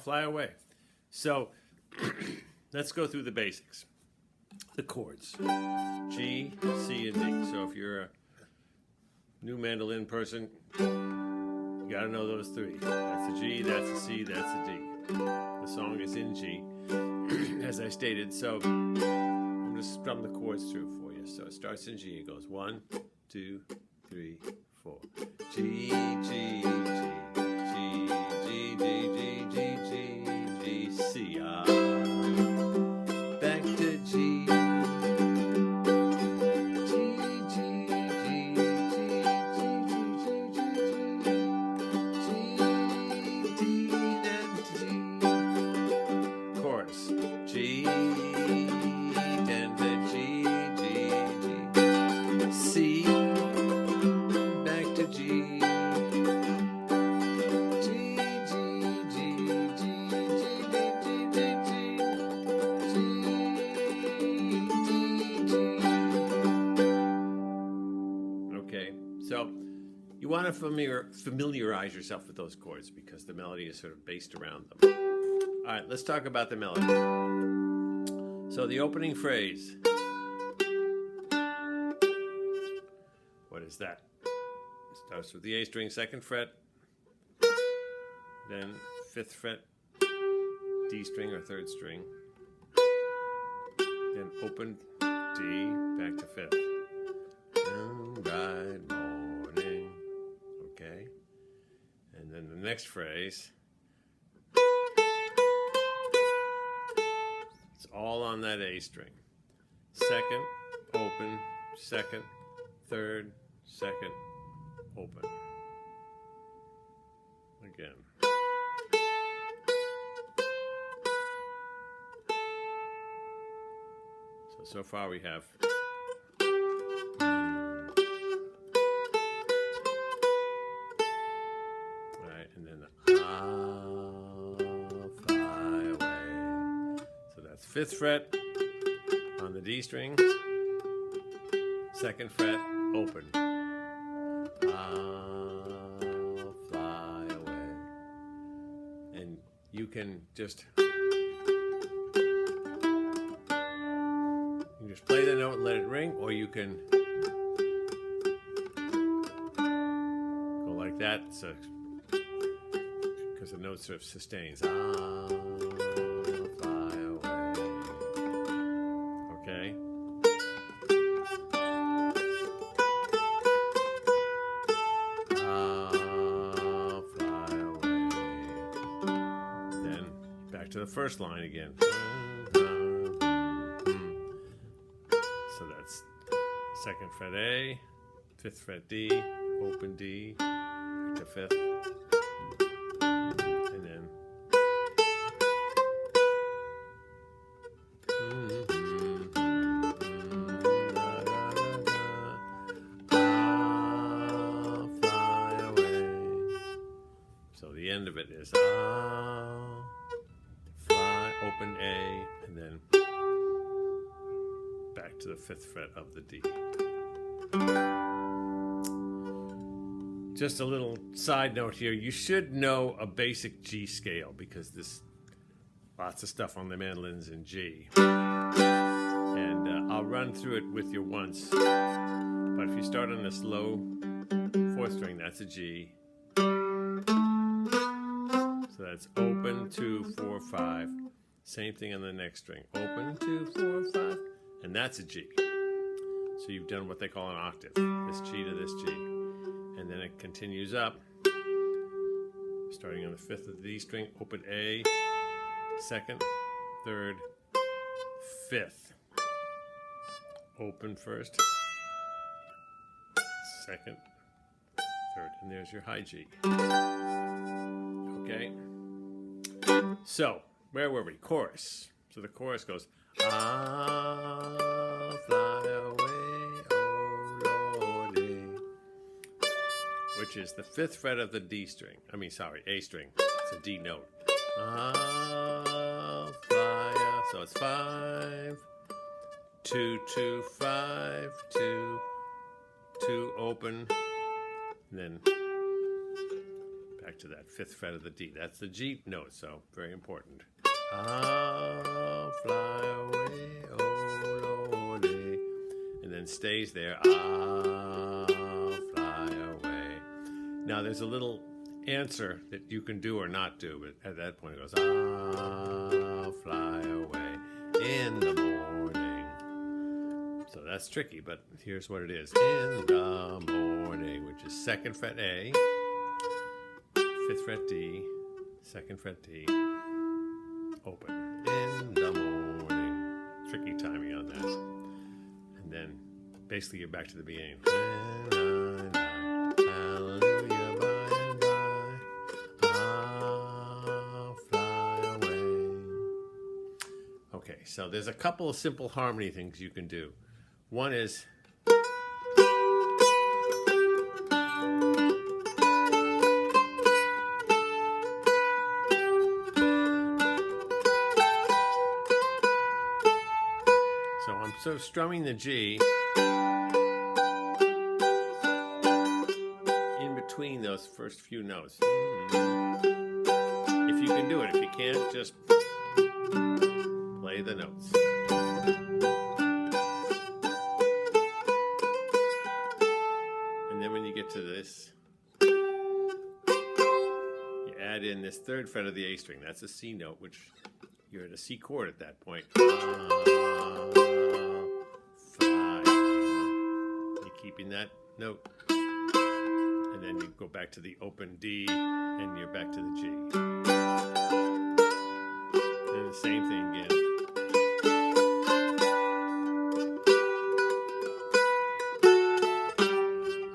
fly away. So let's go through the basics. The chords, G, C, and D. So if you're a new mandolin person, you gotta know those three. That's a G, that's a C, that's a D. The song is in G, as I stated. So I'm gonna strum the chords through for you. So it starts in G. It goes 1, 2, 3, 4. G, G, G, G, G, G, G, G, G, C. Back to G. So you want to familiarize yourself with those chords because the melody is sort of based around them. All right, let's talk about the melody. So the opening phrase, what is that? It starts with the A string, 2nd fret, then 5th fret, D string or 3rd string, then open D, back to 5th. Okay, and then the next phrase, it's all on that A string. 2nd, open, 2nd, 3rd, 2nd, open. Again. So far we have and then the fly away. So that's 5th fret on the D string, 2nd fret, open. Fly away. And you can just play the note and let it ring, or you can go like that. So because the note sort of sustains. Fly away. Okay. Fly away. Then back to the first line again. So that's 2nd fret A, 5th fret D, open D, back to 5th. The end of it is fly, open A, and then back to the 5th fret of the D. Just a little side note here, you should know a basic G scale because there's lots of stuff on the mandolins in G. And I'll run through it with you once, but if you start on this low 4th string, that's a G. So that's open, 2, 4, 5. Same thing on the next string. Open, 2, 4, 5. And that's a G. So you've done what they call an octave. This G to this G. And then it continues up. Starting on the 5th of the D string. Open A. 2nd, 3rd, 5th. Open 1st. 2nd, 3rd. And there's your high G. Okay, so where were we? Chorus. So the chorus goes, I'll fly away, oh Lordy, which is the 5th fret of the D string. A string. It's a D note. I'll fly, so it's 5, 2, 2, 5, 2, 2, open, and then back to that 5th fret of the D. That's the G note, so very important. I'll fly away, oh Lordy, and then stays there. I'll fly away. Now there's a little answer that you can do or not do, but at that point it goes, I'll fly away in the morning. So that's tricky, but here's what it is. In the morning, which is 2nd fret A, 5th fret D, 2nd fret D, open. In the morning. Tricky timing on that. And then basically you're back to the beginning. Hallelujah, by and by, I'll fly away. Okay, so there's a couple of simple harmony things you can do. One is so strumming the G in between those first few notes. If you can do it. If you can't, just play the notes. And then when you get to this, you add in this 3rd fret of the A string. That's a C note, which you're at a C chord at that point. Keeping that note, and then you go back to the open D, and you're back to the G. And the same thing again.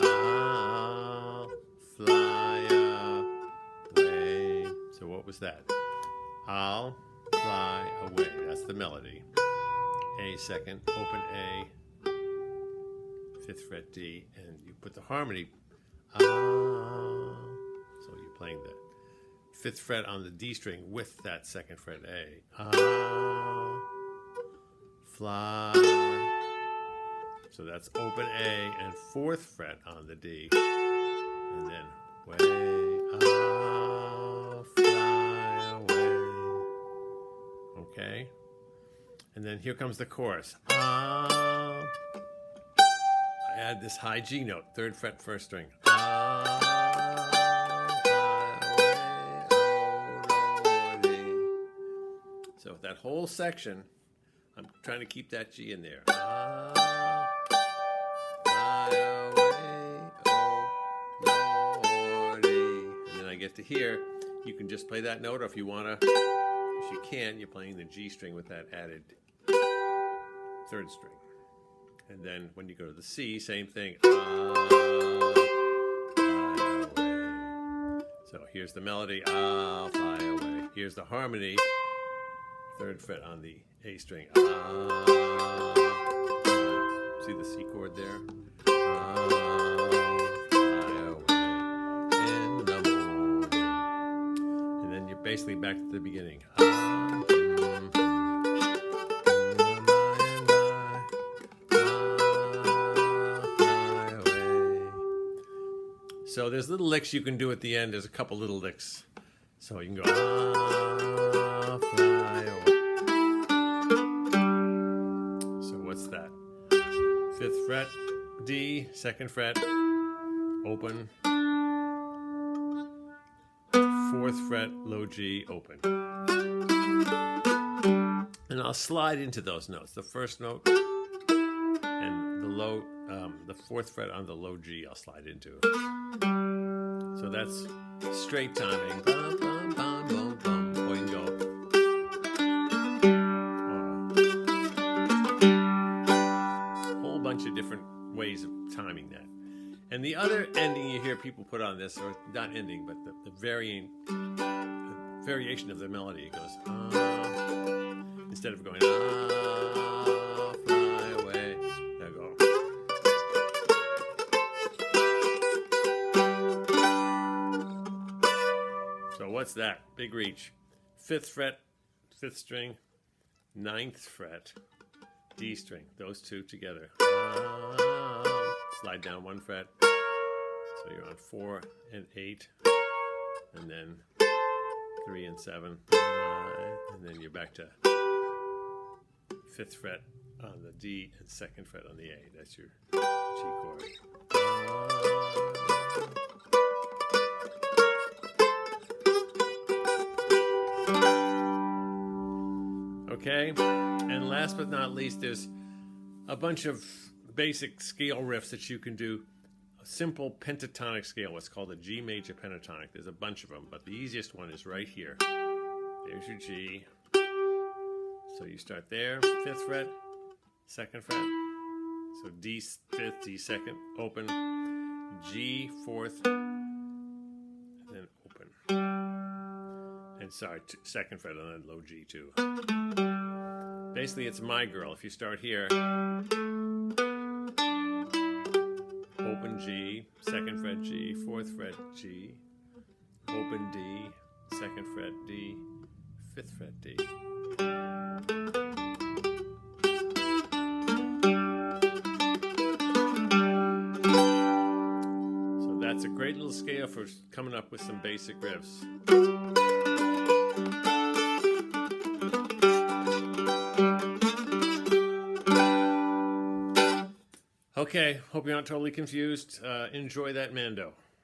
I'll fly away. So what was that? I'll fly away. That's the melody. A 2nd, open A, 5th fret D, and you put the harmony. So you're playing the 5th fret on the D string with that 2nd fret A. Fly. So that's open A and 4th fret on the D, and then way. I'll fly away. Okay, and then here comes the chorus. Add this high G note, 3rd fret, 1st string. So that whole section, I'm trying to keep that G in there. Fly away, oh Lordy. And then I get to here. You can just play that note, or if you want to, if you can, you're playing the G string with that added 3rd string. And then when you go to the C, same thing. So here's the melody. I'll fly away. Here's the harmony. 3rd fret on the A string. See the C chord there? I'll fly away in the morning. And then you're basically back to the beginning. So there's little licks you can do at the end. There's a couple little licks. So you can go, fly away. So what's that? 5th fret, D, 2nd fret, open. 4th fret, low G, open. And I'll slide into those notes. The 1st note and the low, the 4th fret on the low G, I'll slide into. So that's straight timing. Bum, bum, bum, bum, bum. Or you can go. A whole bunch of different ways of timing that. And the other ending you hear people put on this, or not ending, but the variation of the melody, it goes, instead of going, fly away, they'll go. So what's that? Big reach. 5th fret, 5th string, 9th fret, D string. Those two together. Slide down 1 fret. So you're on 4 and 8. and then 3 and 7, and then you're back to 5th fret on the D and 2nd fret on the A. That's your G chord. Okay, and last but not least, there's a bunch of basic scale riffs that you can do. A simple pentatonic scale, what's called a G major pentatonic. There's a bunch of them, but the easiest one is right here. There's your G. So you start there, 5th fret, 2nd fret. So D 5th, D 2nd, open, G 4th, and then open. And sorry, 2nd fret and then low G too. Basically, it's My Girl. If you start here, open G, 2nd fret G, 4th fret G, open D, 2nd fret D, 5th fret D. So that's a great little scale for coming up with some basic riffs. Okay, hope you're not totally confused. Enjoy that mando.